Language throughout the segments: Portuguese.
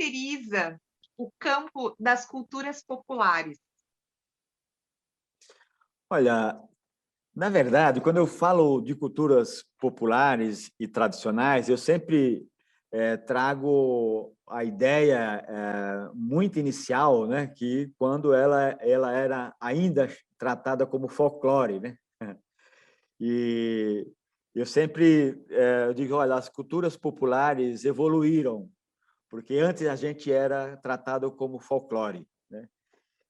caracteriza o campo das culturas populares? Olha, na verdade, quando eu falo de culturas populares e tradicionais, eu sempre trago a ideia muito inicial, né, que quando ela era ainda tratada como folclore, né? E eu sempre eu digo, olha, as culturas populares evoluíram, porque antes a gente era tratado como folclore, né?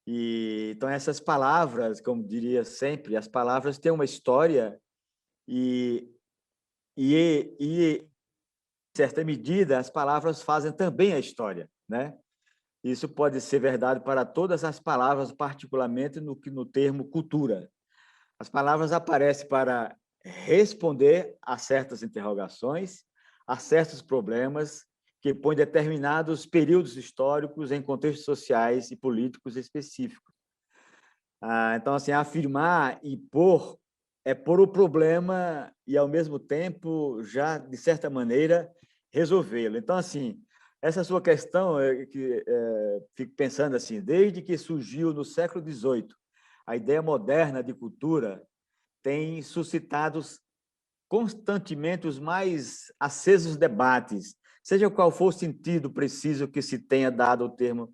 E então essas palavras, como diria sempre, as palavras têm uma história e, em certa medida, as palavras fazem também a história, né? Isso pode ser verdade para todas as palavras, particularmente no termo cultura. As palavras aparecem para responder a certas interrogações, a certos problemas que põem determinados períodos históricos em contextos sociais e políticos específicos. Então, assim, afirmar e pôr é pôr o problema e, ao mesmo tempo, já, de certa maneira, resolvê-lo. Então, assim, essa sua questão, fico pensando assim, desde que surgiu no século XVIII, a ideia moderna de cultura tem suscitado constantemente os mais acesos debates, seja qual for o sentido preciso que se tenha dado ao termo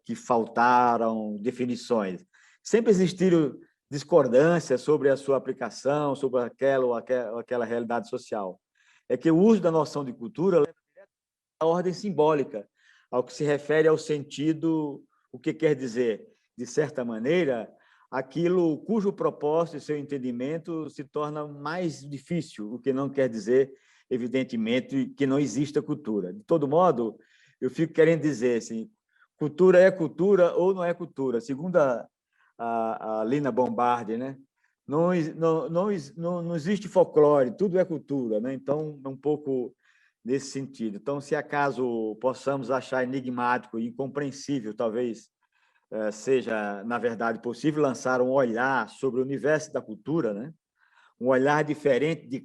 que faltaram definições. Sempre existiram discordâncias sobre a sua aplicação, sobre aquela realidade social. É que o uso da noção de cultura leva à ordem simbólica, ao que se refere ao sentido, o que quer dizer, de certa maneira, aquilo cujo propósito e seu entendimento se torna mais difícil, o que não quer dizer, evidentemente, que não exista cultura. De todo modo, eu fico querendo dizer assim, cultura é cultura ou não é cultura? Segundo a Lina Bombardi, né? Não existe folclore, tudo é cultura, né? Então, é um pouco nesse sentido. Então, se acaso possamos achar enigmático e incompreensível, talvez seja, na verdade, possível lançar um olhar sobre o universo da cultura, né? Um olhar diferente de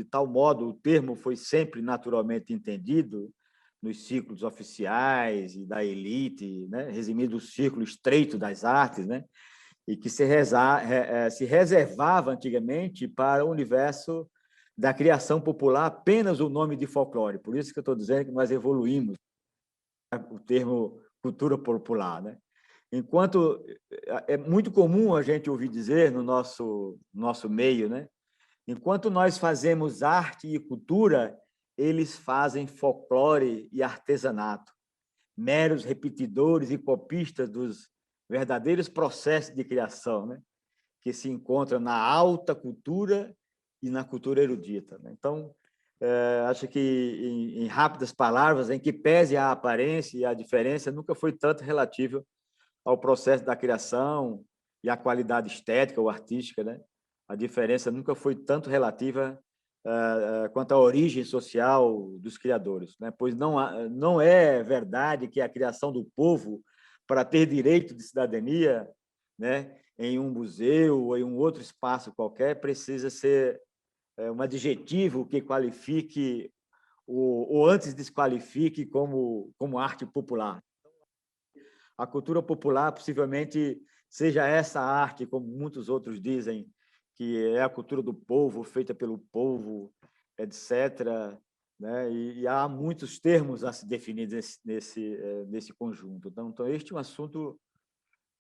tal modo o termo foi sempre naturalmente entendido nos círculos oficiais e da elite, né? Resumido o círculo estreito das artes, né? E que se reservava antigamente para o universo da criação popular apenas o nome de folclore. Por isso que eu estou dizendo que nós evoluímos o termo cultura popular, né? Enquanto é muito comum a gente ouvir dizer no nosso meio, né? Enquanto nós fazemos arte e cultura, eles fazem folclore e artesanato, meros repetidores e copistas dos verdadeiros processos de criação, né? Que se encontram na alta cultura e na cultura erudita, né? Então, acho que, em rápidas palavras, em que pese a aparência e a diferença, nunca foi tanto relativo ao processo da criação e à qualidade estética ou artística, né? A diferença nunca foi tanto relativa quanto à origem social dos criadores, né? Pois não é verdade que a criação do povo para ter direito de cidadania, né, em um museu ou em um outro espaço qualquer precisa ser um adjetivo que qualifique ou antes desqualifique como arte popular. A cultura popular possivelmente seja essa arte, como muitos outros dizem, que é a cultura do povo, feita pelo povo, etc., né? E há muitos termos a se definir nesse conjunto. Então, este é um assunto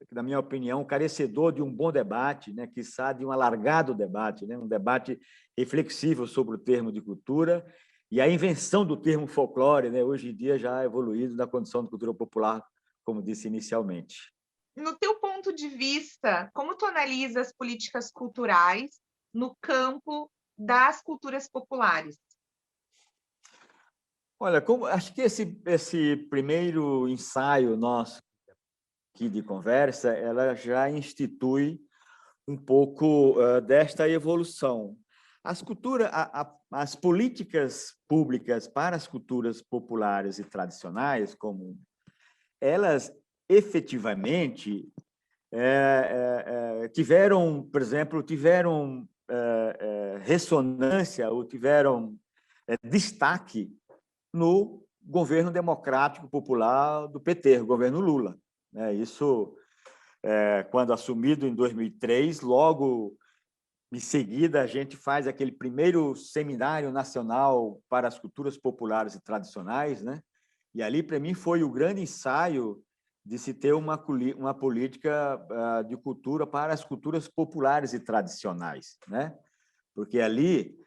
que, na minha opinião, carecedor de um bom debate, né? Quiçá de um alargado debate, né? Um debate reflexivo sobre o termo de cultura e a invenção do termo folclore, né? Hoje em dia já evoluído na condição de cultura popular, como disse inicialmente. No teu ponto de vista, como tu analisa as políticas culturais no campo das culturas populares? Olha, acho que esse primeiro ensaio nosso aqui de conversa, ela já institui um pouco desta evolução. As políticas públicas para as culturas populares e tradicionais, como elas efetivamente tiveram, por exemplo, ressonância ou tiveram destaque no governo democrático popular do PT, o governo Lula, né? Isso, quando assumido em 2003, logo em seguida a gente faz aquele primeiro seminário nacional para as culturas populares e tradicionais, né? E ali, para mim, foi o grande ensaio de se ter uma política de cultura para as culturas populares e tradicionais, né? Porque ali,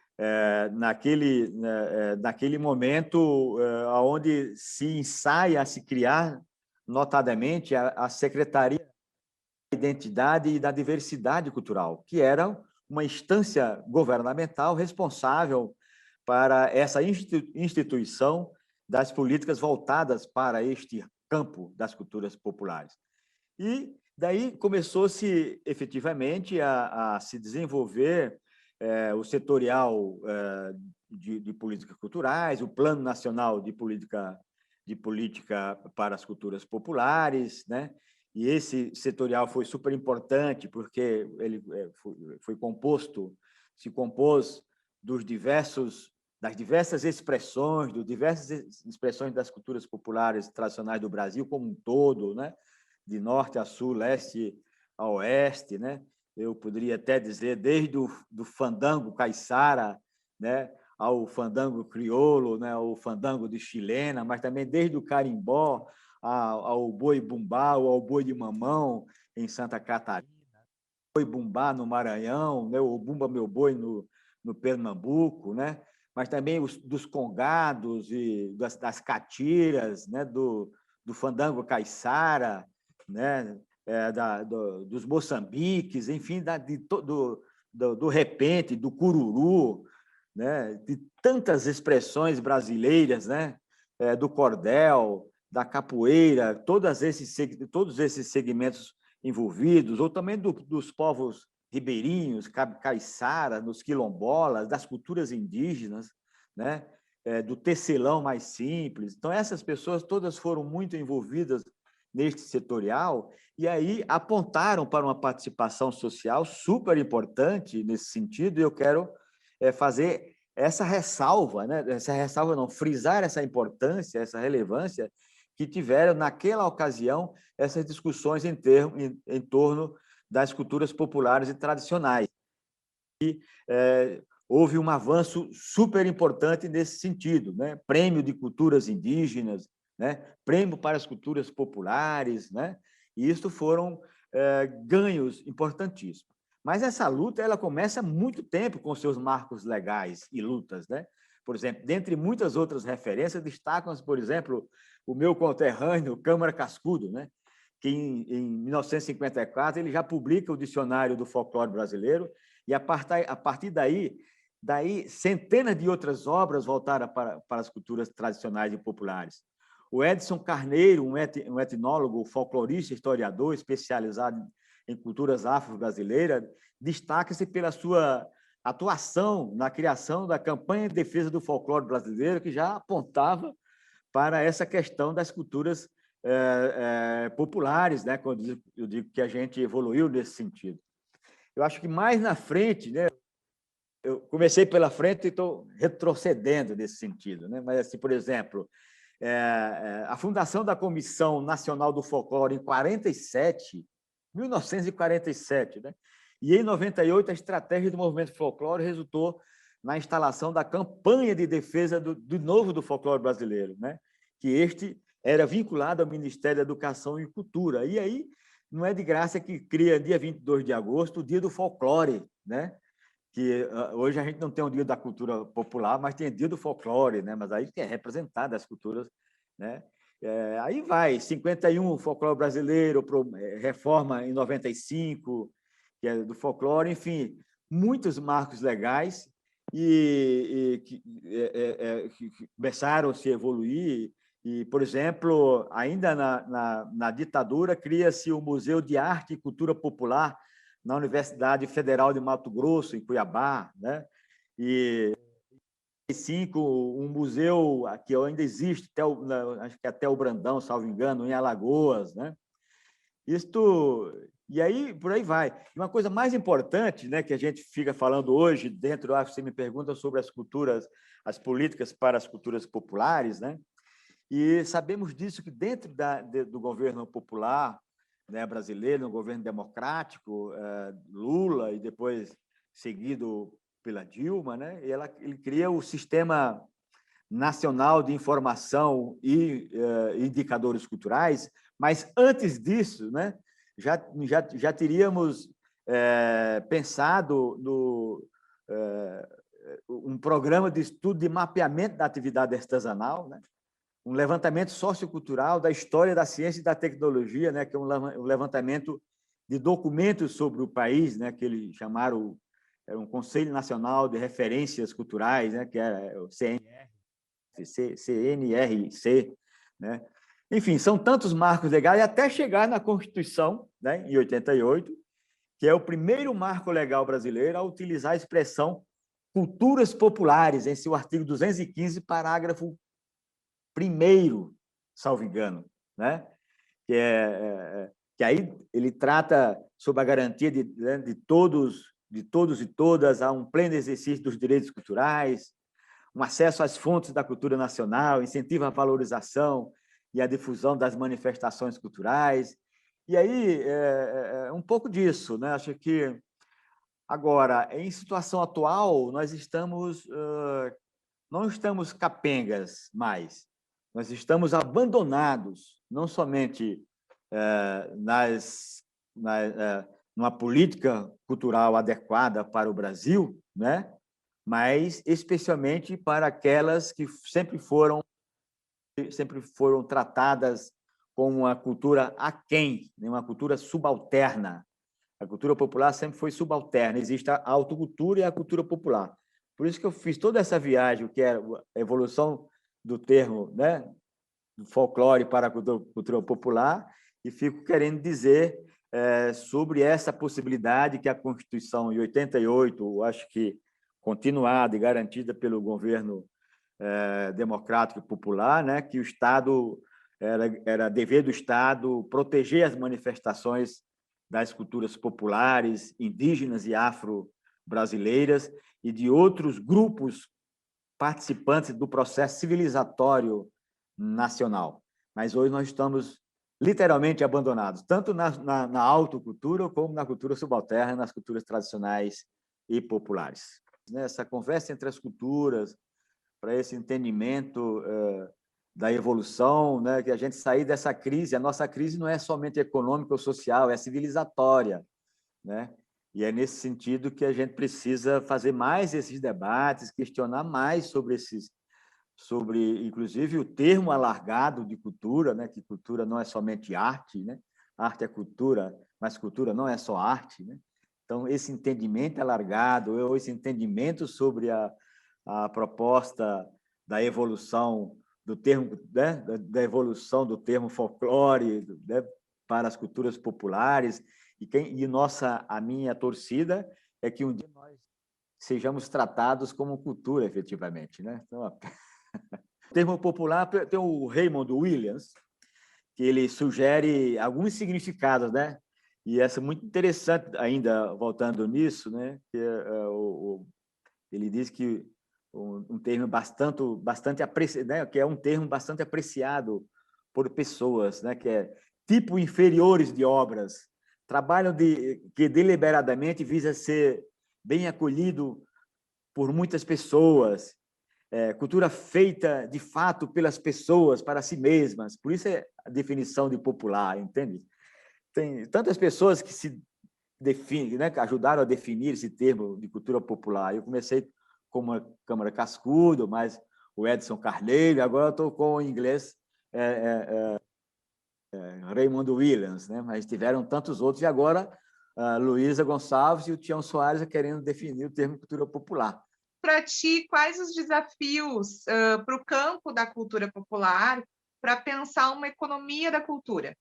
naquele momento, onde se ensaia a se criar, notadamente, a Secretaria da Identidade e da Diversidade Cultural, que era uma instância governamental responsável para essa instituição das políticas voltadas para este campo das culturas populares. E daí começou-se efetivamente a se desenvolver o setorial de políticas culturais, o Plano Nacional de Política para as Culturas Populares, né? E esse setorial foi super importante porque ele se compôs das diversas expressões, das culturas populares tradicionais do Brasil como um todo, né? De norte a sul, leste a oeste, né? Eu poderia até dizer desde do fandango caiçara, né? Ao fandango crioulo, né? Ao fandango de chilena, mas também desde o carimbó ao boi bumbá ou ao boi de mamão em Santa Catarina, boi bumbá no Maranhão, né? O bumba meu boi no Pernambuco, né? Mas também dos congados e das catiras, né? Do fandango caiçara, né? Dos moçambiques, enfim, do repente, do cururu, né? De tantas expressões brasileiras, né? Do cordel, da capoeira, todos esses segmentos envolvidos, ou também dos povos ribeirinhos, caiçara, dos quilombolas, das culturas indígenas, né? Do tecelão mais simples. Então, essas pessoas todas foram muito envolvidas neste setorial e aí apontaram para uma participação social super importante nesse sentido, e eu quero fazer essa ressalva, né? Essa ressalva não, frisar essa importância, essa relevância que tiveram, naquela ocasião, essas discussões em torno das culturas populares e tradicionais. E houve um avanço super importante nesse sentido, né? Prêmio de culturas indígenas, né? Prêmio para as culturas populares, né? E isso foram ganhos importantíssimos. Mas essa luta ela começa há muito tempo com seus marcos legais e lutas, né? Por exemplo, dentre muitas outras referências, destacam-se, por exemplo, o meu conterrâneo Câmara Cascudo, né? Que em 1954 ele já publica o Dicionário do Folclore Brasileiro, e a partir daí centenas de outras obras voltaram para as culturas tradicionais e populares. O Edson Carneiro, um etnólogo, folclorista, historiador, especializado em culturas afro-brasileiras, destaca-se pela sua atuação na criação da campanha de defesa do folclore brasileiro, que já apontava para essa questão das culturas populares, né? Quando eu digo que a gente evoluiu nesse sentido. Eu acho que mais na frente, né? Eu comecei pela frente e estou retrocedendo nesse sentido, né? Mas, assim, por exemplo, a fundação da Comissão Nacional do Folclore em 1947, né? E em 98 a estratégia do movimento folclore resultou na instalação da campanha de defesa do novo do folclore brasileiro, né? Que este era vinculado ao Ministério da Educação e Cultura. E aí não é de graça que cria, dia 22 de agosto, o Dia do Folclore, né? Que hoje a gente não tem um Dia da Cultura Popular, mas tem o Dia do Folclore, né? Mas aí é representado as culturas, né? Aí vai, 51, o folclore brasileiro, reforma em 95, que é do folclore, enfim, muitos marcos legais que começaram a se evoluir. E, por exemplo, ainda na ditadura, cria-se o Museu de Arte e Cultura Popular na Universidade Federal de Mato Grosso, em Cuiabá, né? E um museu que ainda existe, acho que até o Brandão, salvo engano, em Alagoas, né? E aí, por aí vai. E uma coisa mais importante, né, que a gente fica falando hoje, você me pergunta sobre as políticas para as culturas populares, né? E sabemos disso que dentro do governo popular, né, brasileiro, no governo democrático, Lula, e depois seguido pela Dilma, né, ele cria o Sistema Nacional de Informação e Indicadores Culturais, mas antes disso, né, já teríamos pensado no um programa de estudo de mapeamento da atividade artesanal, né, um levantamento sociocultural da história da ciência e da tecnologia, né, que é um levantamento de documentos sobre o país, né, que eles chamaram um Conselho Nacional de Referências Culturais, né, que é o CNRC, né? Enfim, são tantos marcos legais até chegar na Constituição, né, em 88, que é o primeiro marco legal brasileiro a utilizar a expressão culturas populares em seu artigo 215, parágrafo 1º, salvo engano, né? Que aí ele trata sobre a garantia de todos e todas a um pleno exercício dos direitos culturais, um acesso às fontes da cultura nacional, incentiva a valorização e a difusão das manifestações culturais. E aí, um pouco disso, né? Acho que, agora, em situação atual, não estamos capengas mais, nós estamos abandonados, não somente numa política cultural adequada para o Brasil, né? Mas especialmente para aquelas que sempre foram tratadas como uma cultura aquém, uma cultura subalterna. A cultura popular sempre foi subalterna, existe a autocultura e a cultura popular. Por isso que eu fiz toda essa viagem, que é a evolução do termo, né, do folclore para a cultura popular, e fico querendo dizer sobre essa possibilidade que a Constituição, em 88, acho que continuada e garantida pelo governo democrático e popular, né, que o Estado era dever do Estado proteger as manifestações das culturas populares, indígenas e afro-brasileiras e de outros grupos participantes do processo civilizatório nacional. Mas hoje nós estamos literalmente abandonados, tanto na autocultura como na cultura subalterna, nas culturas tradicionais e populares. Essa conversa entre as culturas, para esse entendimento da evolução, né, que a gente sair dessa crise. A nossa crise não é somente econômica ou social, é civilizatória, né? E é nesse sentido que a gente precisa fazer mais esses debates, questionar mais sobre inclusive o termo alargado de cultura, né, que cultura não é somente arte, né? Arte é cultura, mas cultura não é só arte, né? Então, esse entendimento alargado, ou esse entendimento sobre a proposta da evolução do termo, né, da evolução do termo folclore, né, para as culturas populares, a minha torcida é que um dia nós sejamos tratados como cultura, efetivamente, né? Então, o termo popular tem o Raymond Williams, que ele sugere alguns significados, né? E essa é muito interessante, ainda voltando nisso, né? Que ele diz que um termo bastante apreciado, né? Que é um termo bastante apreciado por pessoas, né? Que é tipo inferiores de obras, trabalho que deliberadamente visa ser bem acolhido por muitas pessoas, cultura feita de fato pelas pessoas para si mesmas. Por isso é a definição de popular, entende? Tem tantas pessoas que se definem, né, que ajudaram a definir esse termo de cultura popular. Eu comecei com uma Câmara Cascudo, mas o Edson Carneiro, agora eu estou com o inglês Raymond Williams, né? Mas tiveram tantos outros, e agora a Luísa Gonçalves e o Tião Soares querendo definir o termo cultura popular. Para ti, quais os desafios para o campo da cultura popular para pensar uma economia da cultura?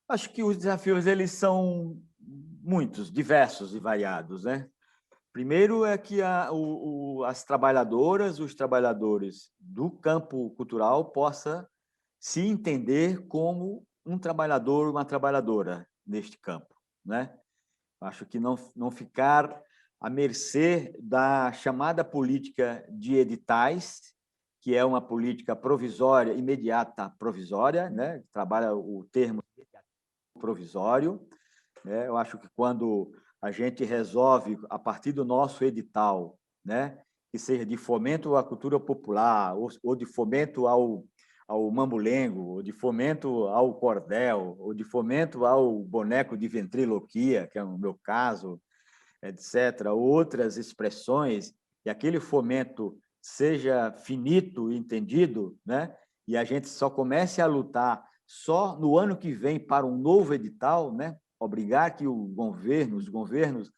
Acho que os desafios eles são muitos, diversos e variados, né? Primeiro é que as trabalhadoras, os trabalhadores do campo cultural possam se entender como um trabalhador, uma trabalhadora neste campo, né? Acho que não ficar à mercê da chamada política de editais que é uma política provisória, imediata provisória, né? Trabalha o termo provisório, né? Eu acho que quando a gente resolve, a partir do nosso edital, né, que seja de fomento à cultura popular, ou de fomento ao mambulengo, ou de fomento ao cordel, ou de fomento ao boneco de ventriloquia, que é o meu caso, etc., outras expressões, e aquele fomento seja finito e entendido, né? E a gente só comece a lutar só no ano que vem para um novo edital, né? Obrigar que os governos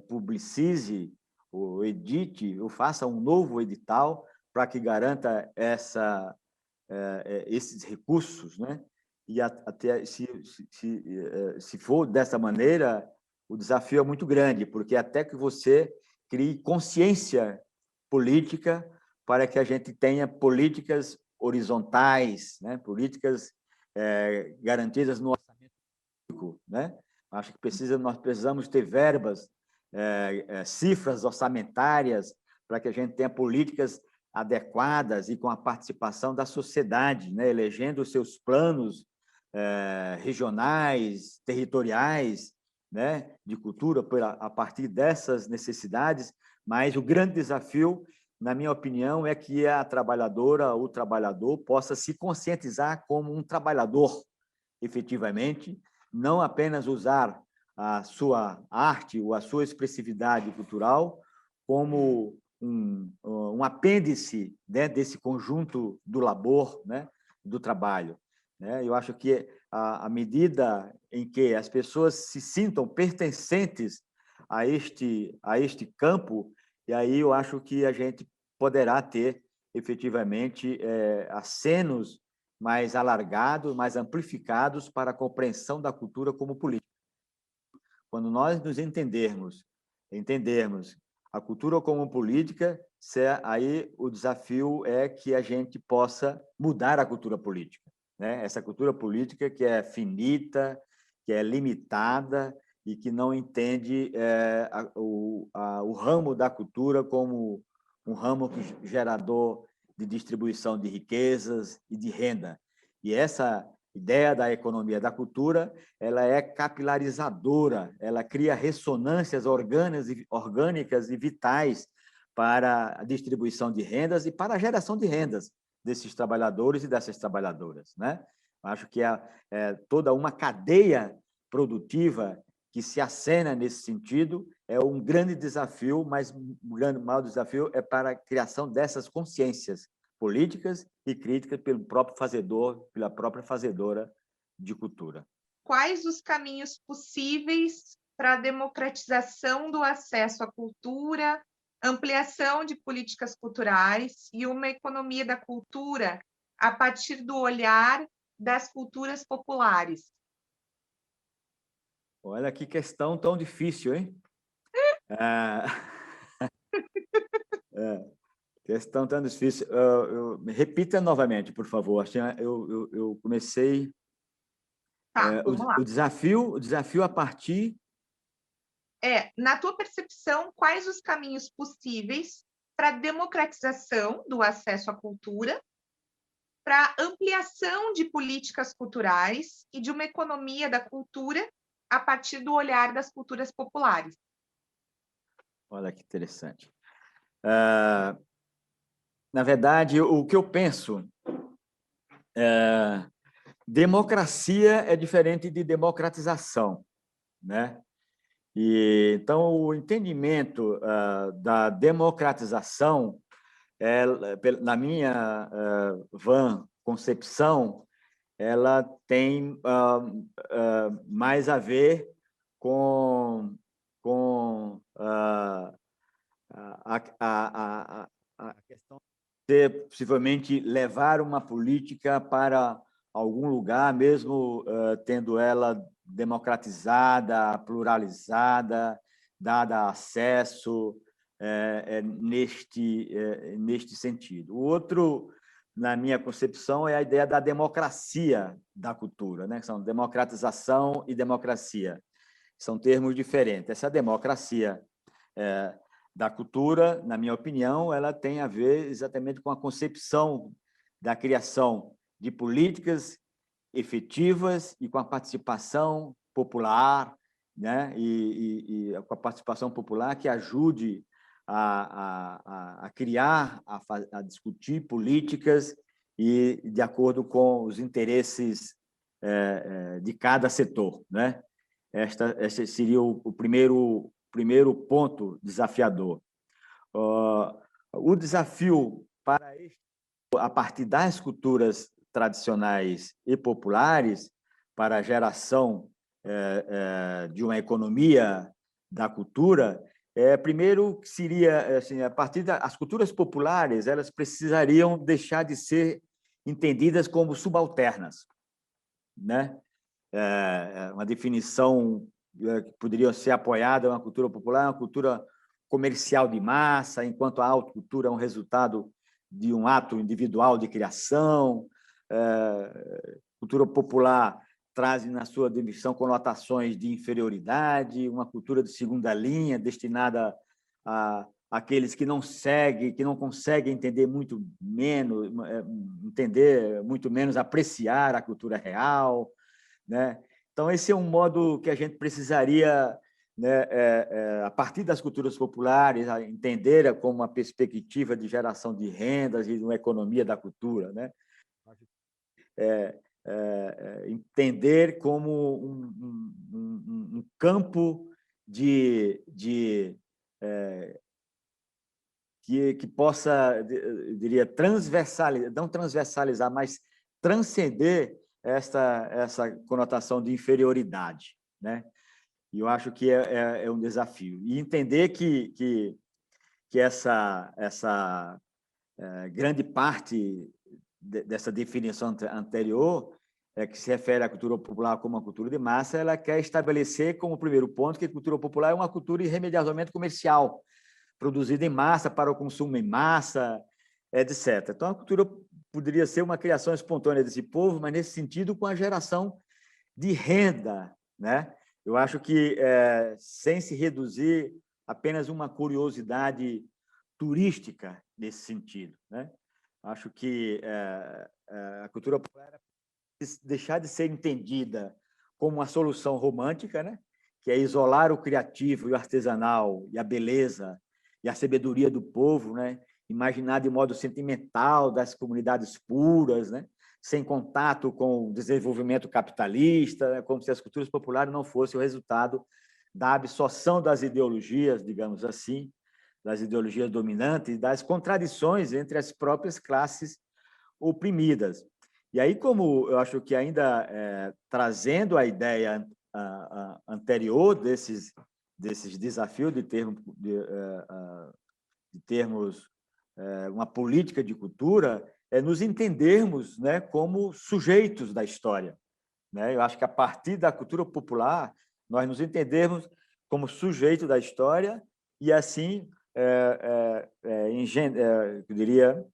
publicize, ou edite, ou faça um novo edital para que garanta esses recursos, né? E até se for dessa maneira, o desafio é muito grande, porque até que você crie consciência política para que a gente tenha políticas horizontais, né? Políticas garantidas no orçamento público, né? Acho que nós precisamos ter verbas, cifras orçamentárias para que a gente tenha políticas adequadas e com a participação da sociedade, né? Elegendo os seus planos regionais, territoriais, né? De cultura a partir dessas necessidades, mas o grande desafio, na minha opinião, é que a trabalhadora, o trabalhador, possa se conscientizar como um trabalhador, efetivamente, não apenas usar a sua arte ou a sua expressividade cultural como um apêndice, né, desse conjunto do labor, né, do trabalho, né? Eu acho que à medida em que as pessoas se sintam pertencentes a este campo, e aí eu acho que a gente poderá ter efetivamente acenos mais alargados, mais amplificados para a compreensão da cultura como política. Quando nós nos entendermos a cultura como política, aí o desafio é que a gente possa mudar a cultura política, né? Essa cultura política que é finita, que é limitada e que não entende o ramo da cultura como um ramo gerador de distribuição de riquezas e de renda. E essa ideia da economia da cultura, ela é capilarizadora, ela cria ressonâncias orgânicas e vitais para a distribuição de rendas e para a geração de rendas desses trabalhadores e dessas trabalhadoras, né? Acho que toda uma cadeia produtiva que se acena nesse sentido é um grande desafio, mas o grande maior desafio é para a criação dessas consciências políticas e críticas pelo próprio fazedor, pela própria fazedora de cultura. Quais os caminhos possíveis para a democratização do acesso à cultura, ampliação de políticas culturais e uma economia da cultura a partir do olhar das culturas populares? Olha que questão tão difícil, hein? Questão tão difícil. Repita novamente, por favor. Eu comecei Tá, vamos lá. o desafio a partir. Na tua percepção, quais os caminhos possíveis para a democratização do acesso à cultura, para a ampliação de políticas culturais e de uma economia da cultura a partir do olhar das culturas populares? Olha que interessante. Na verdade, o que eu penso democracia é diferente de democratização, né? E então o entendimento da democratização, na minha vã concepção, ela tem mais a ver com a questão de possivelmente levar uma política para algum lugar, mesmo tendo ela democratizada, pluralizada, dada acesso neste sentido. O outro, na minha concepção, é a ideia da democracia da cultura, né? São democratização e democracia. São termos diferentes. Essa democracia da cultura, na minha opinião, ela tem a ver exatamente com a concepção da criação de políticas efetivas e com a participação popular, né? E com a participação popular que ajude a criar, a discutir políticas e de acordo com os interesses de cada setor, né? Este seria o primeiro ponto desafiador. O desafio para a partir das culturas tradicionais e populares para a geração de uma economia da cultura, primeiro seria assim, a partir das culturas populares, elas precisariam deixar de ser entendidas como subalternas, né? Uma definição que poderia ser apoiada, uma cultura popular, uma cultura comercial de massa, enquanto a autocultura é um resultado de um ato individual de criação. Cultura popular traz na sua definição conotações de inferioridade, uma cultura de segunda linha destinada a aqueles que não conseguem entender muito menos apreciar a cultura real, né? Então, esse é um modo que a gente precisaria, né, a partir das culturas populares, entender como uma perspectiva de geração de rendas e de uma economia da cultura, né? Entender como um campo que possa, eu diria, transversalizar, não transversalizar, mas transcender essa conotação de inferioridade, né? E eu acho que é um desafio. E entender que essa grande parte dessa definição anterior, que se refere à cultura popular como uma cultura de massa, ela quer estabelecer como primeiro ponto que a cultura popular é uma cultura irremediavelmente comercial, produzida em massa, para o consumo em massa, etc. Então, a cultura poderia ser uma criação espontânea desse povo, mas, nesse sentido, com a geração de renda, né? Eu acho que, sem se reduzir apenas uma curiosidade turística nesse sentido, né? Acho que a cultura popular deixar de ser entendida como uma solução romântica, né? Que é isolar o criativo e o artesanal e a beleza e a sabedoria do povo, né? Imaginar de modo sentimental das comunidades puras, né? Sem contato com o desenvolvimento capitalista, né? Como se as culturas populares não fossem o resultado da absorção das ideologias, digamos assim, das ideologias dominantes e das contradições entre as próprias classes oprimidas. E aí, como eu acho que ainda trazendo a ideia anterior desses desafios de termos uma política de cultura, nos entendermos, né, como sujeitos da história, né? Eu acho que a partir da cultura popular nós nos entendermos como sujeito da história e assim eu diria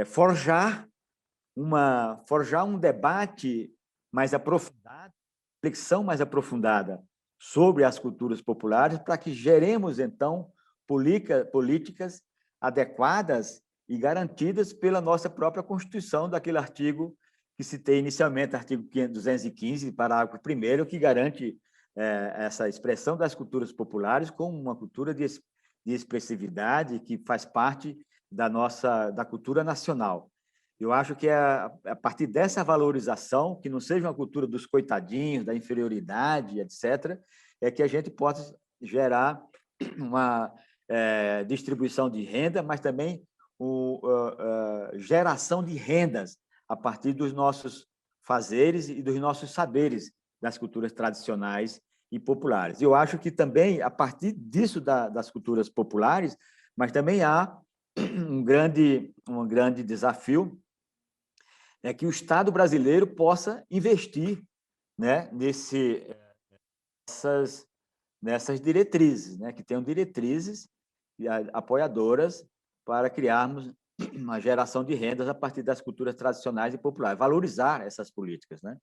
forjar um debate mais aprofundado, reflexão mais aprofundada sobre as culturas populares, para que geremos, então, políticas adequadas e garantidas pela nossa própria Constituição, daquele artigo que citei inicialmente, artigo 215, parágrafo 1º, que garante essa expressão das culturas populares como uma cultura de expressividade que faz parte da cultura nacional. Eu acho que a partir dessa valorização, que não seja uma cultura dos coitadinhos, da inferioridade, etc., é que a gente possa gerar uma distribuição de renda, mas também geração de rendas a partir dos nossos fazeres e dos nossos saberes das culturas tradicionais e populares. Eu acho que também, a partir disso das culturas populares, mas também há um grande desafio, que o Estado brasileiro possa investir, né, nessas diretrizes, né, que tenham diretrizes apoiadoras para criarmos uma geração de rendas a partir das culturas tradicionais e populares, valorizar essas políticas, né?